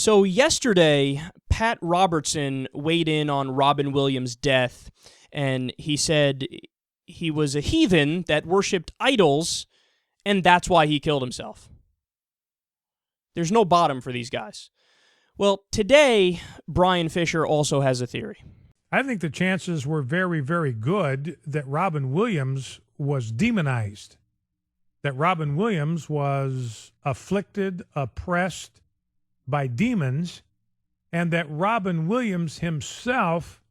So yesterday, Pat Robertson weighed in on Robin Williams' death, and he said he was a heathen that worshipped idols, and that's why he killed himself. There's no bottom for these guys. Well, today, Bryan Fischer also has a theory. I think the chances were very, very good that Robin Williams was demonized, that Robin Williams was afflicted, oppressed by demons, and that Robin Williams himself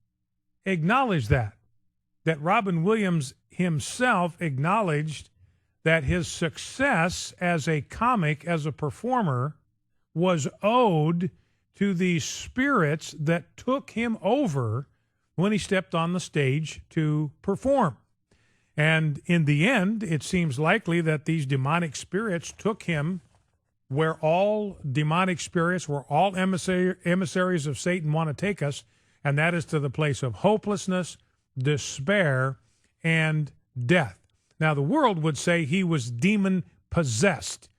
acknowledged that Robin Williams himself acknowledged that his success as a comic, as a performer, was owed to the spirits that took him over when he stepped on the stage to perform. And in the end, it seems likely that these demonic spirits took him where all demonic spirits, where all emissaries of Satan want to take us, and that is to the place of hopelessness, despair, and death. Now, the world would say he was demon-possessed.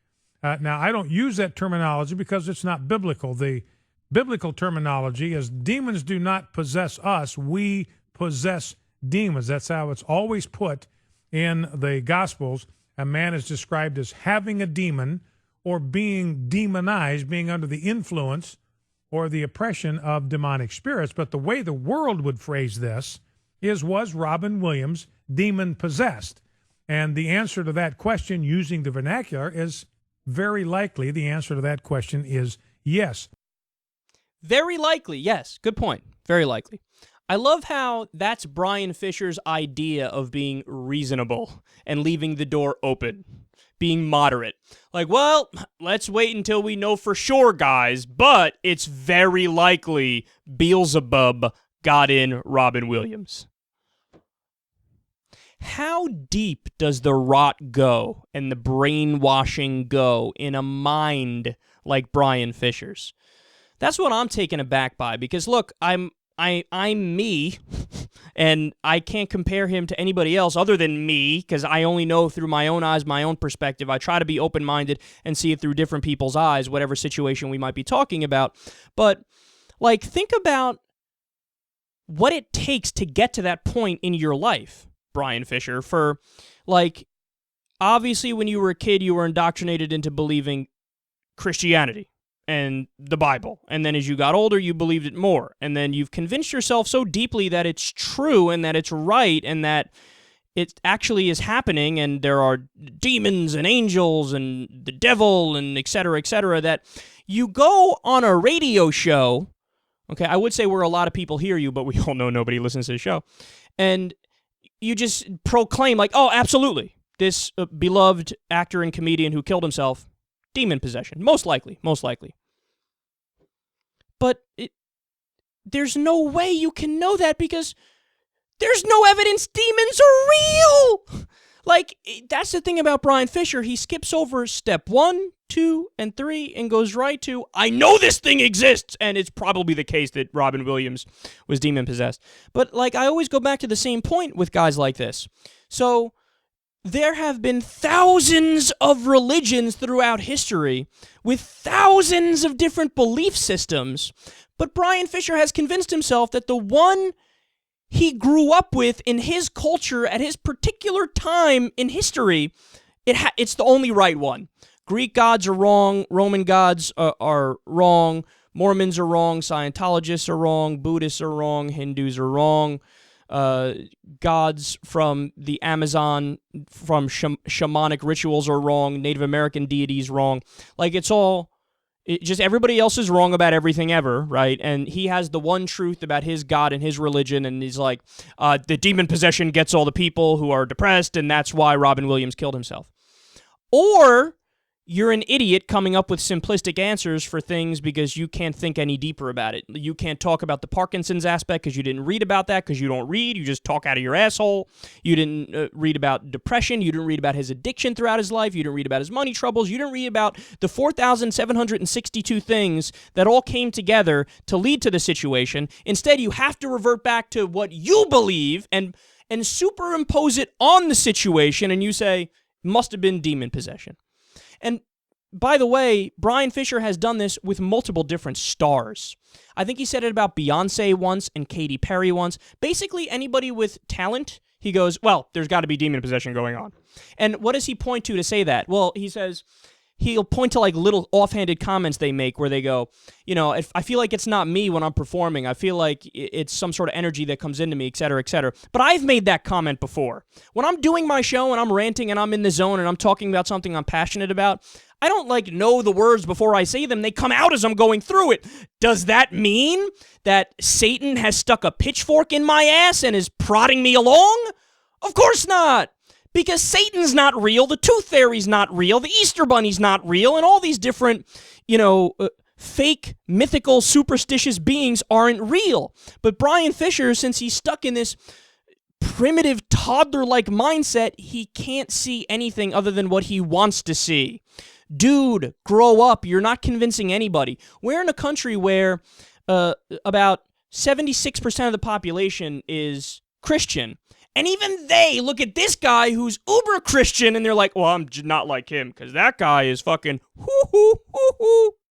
Now, I don't use that terminology because it's not biblical. The biblical terminology is demons do not possess us, we possess demons. That's how it's always put in the Gospels. A man is described as having a demon or being demonized, being under the influence or the oppression of demonic spirits. But the way the world would phrase this is, was Robin Williams demon-possessed? And the answer to that question, using the vernacular, is very likely. The answer to that question is yes. Very likely, yes. Good point. Very likely. I love how that's Bryan Fischer's idea of being reasonable and leaving the door open, being moderate. Like, well, let's wait until we know for sure, guys, but it's very likely Beelzebub got in Robin Williams. How deep does the rot go and the brainwashing go in a mind like Bryan Fischer's? That's what I'm taken aback by, because look, I'm me, and I can't compare him to anybody else other than me, because I only know through my own eyes, my own perspective. I try to be open-minded and see it through different people's eyes, whatever situation we might be talking about. But, like, think about what it takes to get to that point in your life, Bryan Fischer, for, like, obviously when you were a kid, you were indoctrinated into believing Christianity and the Bible. And then as you got older, you believed it more. And then you've convinced yourself so deeply that it's true and that it's right and that it actually is happening and there are demons and angels and the devil and et cetera, that you go on a radio show. Okay, I would say where a lot of people hear you, but we all know nobody listens to the show. And you just proclaim like, oh, absolutely, this beloved actor and comedian who killed himself, demon possession, most likely. But there's no way you can know that because there's no evidence demons are real. Like, that's the thing about Bryan Fischer. He skips over step 1, 2, and 3 and goes right to, I know this thing exists, and it's probably the case that Robin Williams was demon-possessed. But, like, I always go back to the same point with guys like this. So there have been thousands of religions throughout history with thousands of different belief systems, but Bryan Fischer has convinced himself that the one he grew up with in his culture at his particular time in history, it's the only right one. Greek gods are wrong, Roman gods are wrong, Mormons are wrong, Scientologists are wrong, Buddhists are wrong, Hindus are wrong, gods from the Amazon, from shamanic rituals are wrong, Native American deities wrong. Like, just everybody else is wrong about everything ever, right? And he has the one truth about his God and his religion, and he's like, the demon possession gets all the people who are depressed, and that's why Robin Williams killed himself. Or you're an idiot coming up with simplistic answers for things because you can't think any deeper about it. You can't talk about the Parkinson's aspect because you didn't read about that, because you don't read. You just talk out of your asshole. You didn't read about depression. You didn't read about his addiction throughout his life. You didn't read about his money troubles. You didn't read about the 4,762 things that all came together to lead to the situation. Instead, you have to revert back to what you believe and superimpose it on the situation, and you say, must have been demon possession. And by the way, Bryan Fischer has done this with multiple different stars. I think he said it about Beyoncé once and Katy Perry once. Basically, anybody with talent, he goes, well, there's got to be demon possession going on. And what does he point to say that? Well, he says he'll point to like little offhanded comments they make where they go, you know, I feel like it's not me when I'm performing. I feel like it's some sort of energy that comes into me, et cetera, et cetera. But I've made that comment before. When I'm doing my show and I'm ranting and I'm in the zone and I'm talking about something I'm passionate about, I don't like know the words before I say them. They come out as I'm going through it. Does that mean that Satan has stuck a pitchfork in my ass and is prodding me along? Of course not. Because Satan's not real, the Tooth Fairy's not real, the Easter Bunny's not real, and all these different, fake, mythical, superstitious beings aren't real. But Bryan Fischer, since he's stuck in this primitive, toddler-like mindset, he can't see anything other than what he wants to see. Dude, grow up. You're not convincing anybody. We're in a country where about 76% of the population is Christian. And even they look at this guy who's uber Christian and they're like, well, I'm not like him because that guy is fucking hoo-hoo-hoo-hoo.